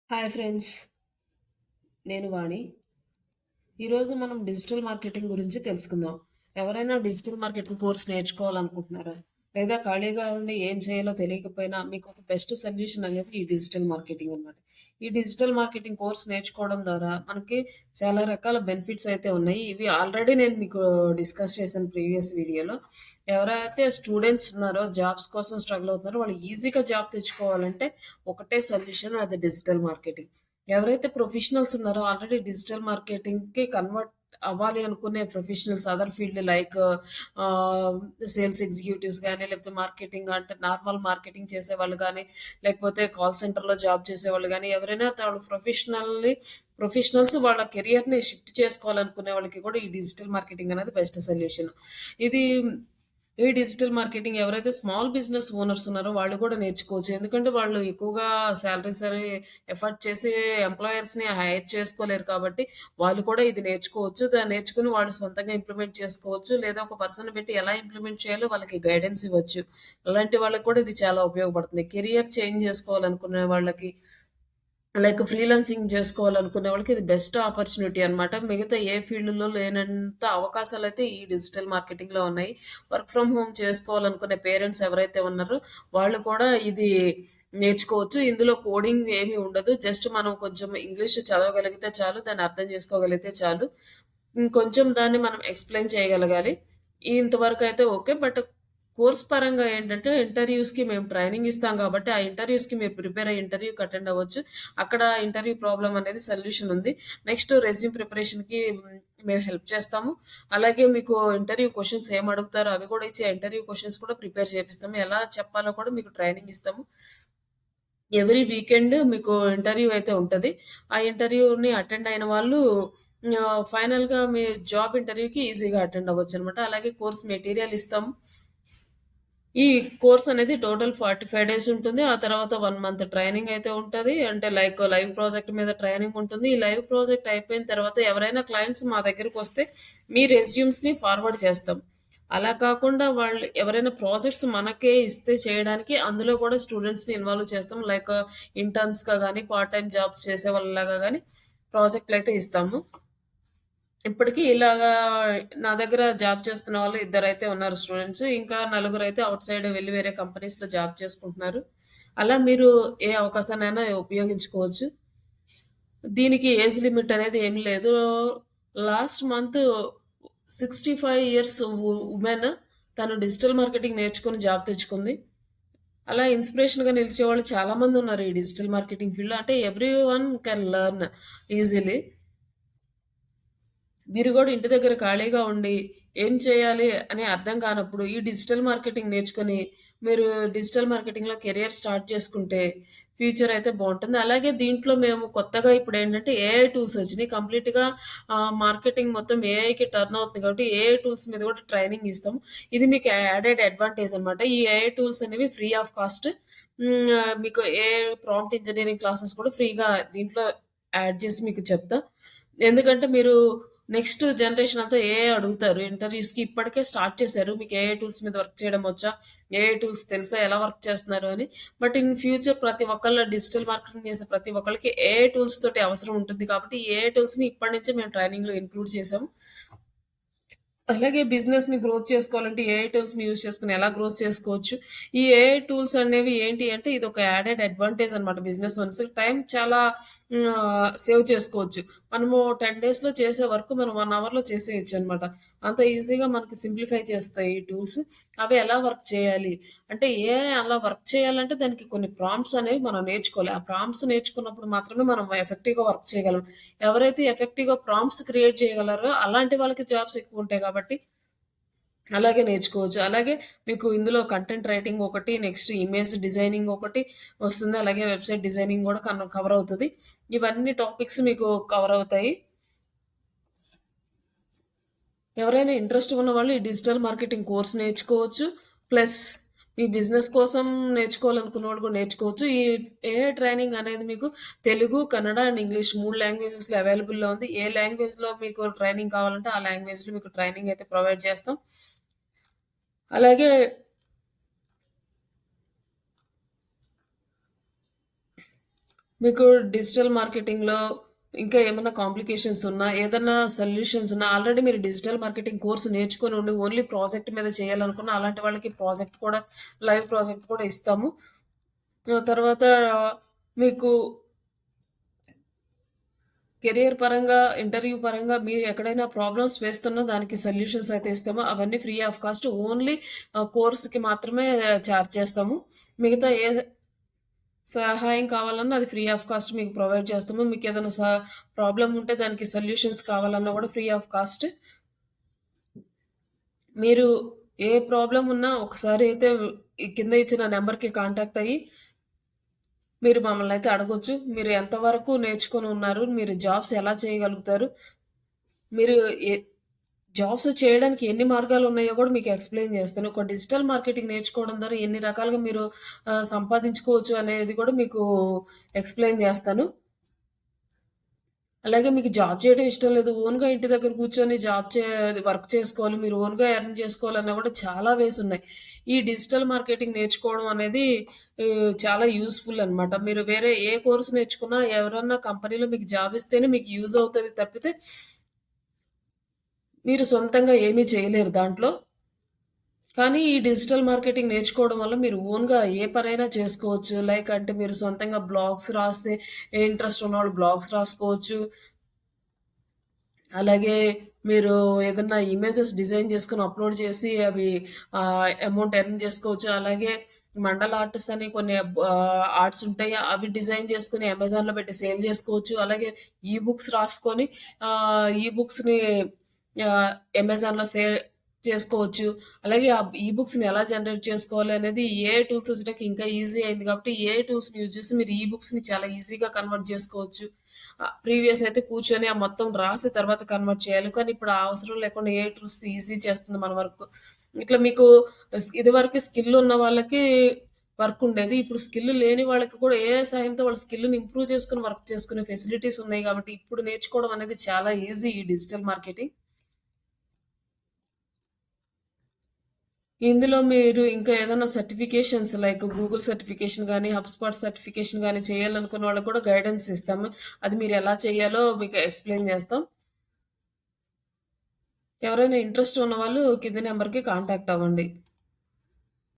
Hi friends. నేను వాణి. ఈరోజు మనం డిజిటల్ మార్కెటింగ్ గురించి తెలుసుకుందాం. ఎవరైనా డిజిటల్ మార్కెటింగ్ కోర్స్ నేర్చుకోవాలనుకుంటున్నారా? లేదా ఖాళీగా ఉండి ఏం చేయాలో తెలియకపోయినా మీకు ఒక బెస్ట్ సొల్యూషన్ అనేది ఈ డిజిటల్ మార్కెటింగ్ అన్నమాట. ఈ డిజిటల్ మార్కెటింగ్ కోర్స్ నేర్చుకోవడం ద్వారా మనకి చాలా రకాల బెనిఫిట్స్ అయితే ఉన్నాయి. ఇవి ఆల్రెడీ నేను మీకు డిస్కస్ చేశాను ప్రీవియస్ వీడియోలో. ఎవరైతే స్టూడెంట్స్ ఉన్నారో జాబ్స్ కోసం స్ట్రగుల్ అవుతున్నారో వాళ్ళు ఈజీగా జాబ్ తెచ్చుకోవాలంటే ఒకటే సొల్యూషన్, అది డిజిటల్ మార్కెటింగ్. ఎవరైతే ప్రొఫెషనల్స్ ఉన్నారో ఆల్రెడీ డిజిటల్ మార్కెటింగ్‌కి కన్వర్ట్ అవ్వాలి అనుకునే professionals other field like sales executives గాని, లేకపోతే మార్కెటింగ్ అంటే నార్మల్ మార్కెటింగ్ చేసేవాళ్ళు గాని, లేకపోతే కాల్ సెంటర్‌లో జాబ్ చేసేవాళ్ళు గాని, ఎవరైనా తాను ప్రొఫెషనల్స్ వాళ్ళ కెరియర్‌ని షిఫ్ట్ చేసుకోవాలనుకునే వాళ్ళకి కూడా ఈ డిజిటల్ మార్కెటింగ్ అనేది బెస్ట్ సొల్యూషన్. ఇది ఈ డిజిటల్ మార్కెటింగ్ ఎవరైతే స్మాల్ బిజినెస్ ఓనర్స్ ఉన్నారో వాళ్ళు కూడా నేర్చుకోవచ్చు. ఎందుకంటే వాళ్ళు ఎక్కువగా సాలరీస్ అని ఎఫర్ట్ చేసి ఎంప్లాయర్స్‌ని హైర్ చేసుకోలేరు కాబట్టి, వాళ్ళు కూడా ఇది నేర్చుకోవచ్చు. దాన్ని నేర్చుకొని వాళ్ళు సొంతంగా ఇంప్లిమెంట్ చేసుకోవచ్చు. లేదా ఒక పర్సన్‌ని పెట్టి ఎలా ఇంప్లిమెంట్ చేయాలో వాళ్ళకి గైడెన్స్ ఇవ్వచ్చు. అలాంటి వాళ్ళకి కూడా ఇది చాలా ఉపయోగపడుతుంది. కెరియర్ చేంజ్ చేసుకోవాలనుకునే వాళ్ళకి, లైక్ ఫ్రీలాన్సింగ్ చేసుకోవాలనుకునే వాళ్ళకి ఇది బెస్ట్ ఆపర్చునిటీ అనమాట. మిగతా ఏ ఫీల్డ్‌లో లేనంత అవకాశాలైతే ఈ డిజిటల్ మార్కెటింగ్‌లో ఉన్నాయి. వర్క్ ఫ్రమ్ హోమ్ చేసుకోవాలనుకునే పేరెంట్స్ ఎవరైతే ఉన్నారో వాళ్ళు కూడా ఇది నేర్చుకోవచ్చు. ఇందులో కోడింగ్ ఏమి ఉండదు. జస్ట్ మనం కొంచెం ఇంగ్లీష్ చదవగలిగితే చాలు. దాన్ని అర్థం చేసుకోగలిగితే చాలు. ఇంకొంచెం దాన్ని మనం ఎక్స్‌ప్లెయిన్ చేయగలగాలి. ఇంతవరకైతే ఓకే. బట్ కోర్స్ పరంగా ఏంటంటే ఇంటర్‌వ్యూస్‌కి మేము ట్రైనింగ్ ఇస్తాం కాబట్టి, ఆ ఇంటర్‌వ్యూస్‌కి మీరు ప్రిపేర్ అయ్యి ఇంటర్‌వ్యూకి అటెండ్ అవ్వచ్చు. అక్కడ ఇంటర్‌వ్యూ ప్రాబ్లమ్ అనేది సొల్యూషన్ ఉంది. నెక్స్ట్ రెజ్యూమ్ ప్రిపరేషన్‌కి మేము హెల్ప్ చేస్తాము. అలాగే మీకు ఇంటర్‌వ్యూ క్వెషన్స్ ఏమి అడుగుతారో అవి కూడా ఇచ్చి, ఆ ఇంటర్‌వ్యూ క్వెషన్స్ కూడా ప్రిపేర్ చేపిస్తాము. ఎలా చెప్పాలో కూడా మీకు ట్రైనింగ్ ఇస్తాము. ఎవ్రీ వీకెండ్ మీకు ఇంటర్వ్యూ అయితే ఉంటది. ఆ ఇంటర్వ్యూని అటెండ్ అయిన వాళ్ళు ఫైనల్‌గా మీ జాబ్ ఇంటర్వ్యూకి ఈజీగా అటెండ్ అవ్వొచ్చనమాట. అలాగే కోర్స్ మెటీరియల్ ఇస్తాము. ఈ కోర్స్ అనేది టోటల్ 45 డేస్ ఉంటుంది. ఆ తర్వాత 1 మంత్ ట్రైనింగ్ అయితే ఉంటది. అంటే లైక్ లైవ్ ప్రాజెక్ట్ మీద ట్రైనింగ్ ఉంటుంది. ఈ లైవ్ ప్రాజెక్ట్ అయిపోయిన తర్వాత ఎవరైనా క్లయింట్స్ మా దగ్గరకొస్తే మీ రెజ్యూమ్స్‌ని ఫార్వర్డ్ చేస్తాం. అలా కాకుండా వాళ్ళు ఎవరైనా ప్రాజెక్ట్స్ మనకే ఇస్తే చేయడానికి అందులో కూడా స్టూడెంట్స్‌ని ఇన్వాల్వ్ చేస్తాం. లైక్ ఇంటర్న్స్‌గా గాని, పార్ట్ టైమ్ జాబ్స్ చేసేవాళ్ళలాగా గాని ప్రాజెక్ట్‌లయితే ఇస్తాము. ఇప్పటికి ఇలాగా నా దగ్గర జాబ్ చేస్తున్న వాళ్ళు ఇద్దరైతే ఉన్నారు స్టూడెంట్స్. ఇంకా నలుగురైతే ఔట్ సైడ్ వెళ్లి వేరే కంపెనీస్‌లో జాబ్ చేసుకుంటున్నారు. అలా మీరు ఏ అవకాశాన్నైనా ఉపయోగించుకోవచ్చు. దీనికి ఏజ్ లిమిట్ అనేది ఏమి లేదు. లాస్ట్ మంత్ 65 ఇయర్స్ వుమెన్ తను డిజిటల్ మార్కెటింగ్ నేర్చుకొని జాబ్ తెచ్చుకుంది. అలా ఇన్‌స్పిరేషన్‌గా నిలిచేవాళ్ళు చాలా మందున్నారు ఈ డిజిటల్ మార్కెటింగ్ ఫీల్డ్‌లో. అంటే ఎవ్రీవన్ కెన్ లెర్న్ ఈజిలీ. మీరు గూడా ఇంటి దగ్గర ఖాళీగా ఉండి, ఏం చేయాలి అని అర్థం కానప్పుడు, ఈ డిజిటల్ మార్కెటింగ్ నేర్చుకొని, మీరు డిజిటల్ మార్కెటింగ్‌లో కెరియర్ స్టార్ట్ చేసుకుంటే, ఫ్యూచర్ అయితే బావుంటుంది. అలాగే దీంట్లో మేము కొత్తగా ఇప్పుడేంటంటే, ఏఐ టూల్స్ ఒచ్చినియి. కంప్లీట్‌గా మార్కెటింగ్ మొత్తం ఏఐకి టర్న్ అవుతుంది కాబట్టి, ఏఐ టూల్స్ మీద కూడా ట్రైనింగ్ ఇస్తాం. ఇది మీకు యాడెడ్ అడ్వాంటేజ్ అనమాట. ఈ ఏఐ టూల్స్ అనేవి ఫ్రీ ఆఫ్ కాస్ట్. మీకు ఏఐ ప్రాంప్ట్ ఇంజినీరింగ్ క్లాసెస్ కూడా ఫ్రీగా దీంట్లో యాడ్ చేసి మీకు చెప్తా. ఎందుకంటే మీరు నెక్స్ట్ జనరేషన్ అంతా ఏఐ అడుగుతారు ఇంటర్‌వ్యూస్‌కి. ఇప్పటికే స్టార్ట్ చేశారు. మీకు ఏఐ టూల్స్ మీద వర్క్ చేయడం వచ్చా? ఏఐ టూల్స్ తెలుసా? ఎలా వర్క్ చేస్తున్నారు అని. బట్ ఇన్ ఫ్యూచర్ ప్రతి ఒక్కళ్ళు డిజిటల్ మార్కెటింగ్ చేసే ప్రతి ఒక్కళ్ళకి ఏఐ టూల్స్ తోటి అవసరం ఉంటుంది కాబట్టి, ఈ ఏఐ టూల్స్‌ని ఇప్పటి నుంచే మేము ట్రైనింగ్‌లో ఇంక్లూడ్ చేసాము. అలాగే బిజినెస్‌ని గ్రోత్ చేసుకోవాలంటే ఏఐ టూల్స్‌ని యూజ్ చేసుకొని ఎలా గ్రోత్ చేసుకోవచ్చు. ఈ ఏఐ టూల్స్ అనేవి ఏంటి అంటే ఇదొక యాడెడ్ అడ్వాంటేజ్ అనమాట బిజినెస్ ఓనర్స్. టైం చాలా సేవ్ చేసుకోవచ్చు. మనము 10 డేస్‌లో చేసే వర్క్ మనం 1 అవర్‌లో చేసేయొచ్చనమాట. అంత ఈజీగా మనకి సింప్లిఫై చేస్తాయి ఈ టూల్స్. అవి ఎలా వర్క్ చేయాలి? అంటే ఏఐ అలా వర్క్ చేయాలంటే దానికి కొన్ని ప్రాంప్ట్స్ అనేవి మనం నేర్చుకోవాలి. ఆ ప్రాంప్ట్స్ నేర్చుకున్నప్పుడు మాత్రమే మనం ఎఫెక్టివ్‌గా వర్క్ చేయగలం. ఎవరైతే ఎఫెక్టివ్‌గా ప్రాంప్ట్స్ క్రియేట్ చేయగలరో అలాంటి వాళ్ళకి జాబ్స్ ఎక్కువుంటాయి కాబట్టి అలాగే నేర్చుకోవచ్చు. అలాగే మీకు ఇందులో కంటెంట్ రైటింగ్ ఒకటి, నెక్స్ట్ ఇమేజ్ డిజైనింగ్ ఒకటి వస్తుంది. అలాగే వెబ్‌సైట్ డిజైనింగ్ గూడా కవర్ అవుతది. ఇవన్నీ టాపిక్స్ మీకు కవర్ అవుతాయి. ఎవరైనా ఇంట్రెస్ట్ ఉన్నవాళ్ళు ఈ డిజిటల్ మార్కెటింగ్ కోర్స్ నేర్చుకోవచ్చు. ప్లస్ మీ బిజినెస్ కోసం నేర్చుకోవాలనుకున్నవాళ్ళు కూడా నేర్చుకోవచ్చు. ఈ ఏఐ ట్రైనింగ్ అనేది మీకు తెలుగు, కన్నడ అండ్ ఇంగ్లీష్ 3 లాంగ్వేజెస్‌లో అవైలబుల్‌లో ఉంది. ఏ లాంగ్వేజ్‌లో మీకు ట్రైనింగ్ కావాలంటే ఆ లాంగ్వేజ్‌లో మీకు ట్రైనింగ్ అయితే ప్రొవైడ్ చేస్తాం. అలాగే మీకు డిజిటల్ మార్కెటింగ్‌లో ఇంకా ఏమన్నా కాంప్లికేషన్స్ ఉన్నా, ఏదన్నా సొల్యూషన్స్ ఉన్నా ఆల్రెడీ మీరు డిజిటల్ మార్కెటింగ్ కోర్స్ నేర్చుకొని ఉండి ఓన్లీ ప్రాజెక్ట్ మీద చేయాలనుకున్న అలాంటి వాళ్ళకి ప్రాజెక్ట్ కూడా లైవ్ ప్రాజెక్ట్ కూడా ఇస్తాము. తర్వాత మీకు కెరియర్ పరంగా, ఇంటర్వ్యూ పరంగా మీరు ఎక్కడైనా ప్రాబ్లమ్స్ ఫేస్ చేస్తున్నా దానికి సొల్యూషన్స్ అయితే ఇస్తాము. అవన్నీ ఫ్రీ ఆఫ్ కాస్ట్. ఓన్లీ కోర్స్‌కి మాత్రమే చార్జ్ చేస్తాము. మిగతా ఏ సహాయం కావాలన్నా అది ఫ్రీ ఆఫ్ కాస్ట్ మీకు ప్రొవైడ్ చేస్తాము. మీకేదైనా ప్రాబ్లమ్ ఉంటే దానికి సొల్యూషన్స్ కావాలన్నా కూడా ఫ్రీ ఆఫ్ కాస్ట్. మీరు ఏ ప్రాబ్లమ్ ఉన్నా ఒకసారి అయితే ఈ కింద ఇచ్చిన నంబర్‌కి కాంటాక్ట్ అయ్యి మీరు మమ్మల్నయితే అడగొచ్చు. మీరు ఎంతవరకు నేర్చుకొని ఉన్నారు? మీరు జాబ్స్ ఎలా చేయగలుగుతారు? మీరు ఎ జాబ్స్ చేయడానికి ఎన్ని మార్గాలున్నాయో గూడా మీకు ఎక్స్‌ప్లెయిన్ జేస్తాను. ఒక డిజిటల్ మార్కెటింగ్ నేర్చుకోవడం ద్వారా ఎన్ని రకాలుగా మీరు సంపాదించుకోవచ్చు అనేది గూడా మీకు ఎక్స్‌ప్లెయిన్ జేస్తాను. అలాగే మీకు జాబ్ చేయడం ఇష్టం లేదు. ఓన్‌గా ఇంటి దగ్గర కూర్చొని వర్క్ చేసుకోవాలి. మీరు ఓన్‌గా ఎర్న్ చేసుకోవాలన్నా గూడా చాలా వేస్ ఉన్నాయి. ఈ డిజిటల్ మార్కెటింగ్ నేర్చుకోవడం అనేది చాలా యూజ్‌ఫుల్ అనమాట. మీరు వేరే ఏ కోర్స్ నేర్చుకున్నా ఎవరన్నా కంపెనీలో మీకు జాబ్ ఇస్తేనే మీకు యూజ్ అవుతది తప్పితే మీరు సొంతంగా ఏమీ చేయలేరు దాంట్లో. కానీ ఈ డిజిటల్ మార్కెటింగ్ నేర్చుకోవడం వల్ల మీరు ఓన్‌గా ఏ పనైనా చేసుకోవచ్చు. లైక్ అంటే మీరు సొంతంగా బ్లాగ్స్ రాసే ఇంట్రెస్ట్ ఉన్నవాళ్ళు బ్లాగ్స్ రాసుకోవచ్చు. అలాగే మీరు ఏదన్నా ఇమేజెస్ డిజైన్ చేసుకొని అప్‌లోడ్ చేసి అవి అమౌంట్ ఎర్న్ చేసుకోవచ్చు. అలాగే మండల ఆర్ట్స్ అని కొన్ని ఆర్ట్స్ ఉంటాయి. అవి డిజైన్ చేసుకొని అమెజాన్‌లో పెట్టి సేల్ చేసుకోవచ్చు. అలాగే ఈ బుక్స్ రాసుకొని ఈ బుక్స్‌ని ఆహ్, అమెజాన్‌లో సేల్ చేసుకోవచ్చు. అలాగే ఆ ఈ బుక్స్‌ని ఎలా జనరేట్ చేసుకోవాలి అనేది ఏఐ టూల్స్ వచ్చినాక ఇంకా ఈజీ అయింది కాబట్టి ఏఐ టూల్స్‌ని యూజ్ చేసి మీరు ఈ బుక్స్‌ని చాలా ఈజీగా కన్వర్ట్ చేసుకోవచ్చు. ప్రీవియస్ అయితే కూర్చొని ఆ మొత్తం రాసి తర్వాత కన్వర్ట్ చేయాలి. కానీ ఇప్పుడు ఆ అవసరం లేకుండా ఏఐ టూల్స్ ఈజీ చేస్తుంది మన వర్క్. ఇట్లా మీకు ఇదివరకు స్కిల్ ఉన్న వాళ్ళకి వర్క్ ఉండేది. ఇప్పుడు స్కిల్ లేని వాళ్ళకి కూడా ఏఐ సహాయంతో వాళ్ళ స్కిల్‌ని ఇంప్రూవ్ చేసుకొని వర్క్ చేసుకునే ఫెసిలిటీస్ ఉన్నాయి కాబట్టి ఇప్పుడు నేర్చుకోవడం అనేది చాలా ఈజీ ఈ డిజిటల్ మార్కెటింగ్. ఇందులో మీరు ఇంకా ఏదైనా సర్టిఫికేషన్స్ లైక్ గూగుల్ సర్టిఫికేషన్ గాని, హబ్‌స్పాట్ సర్టిఫికేషన్ గాని చేయాలనుకున్న వాళ్ళకి కూడా గైడెన్స్ ఇస్తాము. అది మీరు ఎలా చేయాలో మీకు ఎక్స్‌ప్లెయిన్ చేస్తాం. ఎవరైనా ఇంట్రెస్ట్ ఉన్నవాళ్ళు కింది నంబర్‌కి కాంటాక్ట్ అవ్వండి.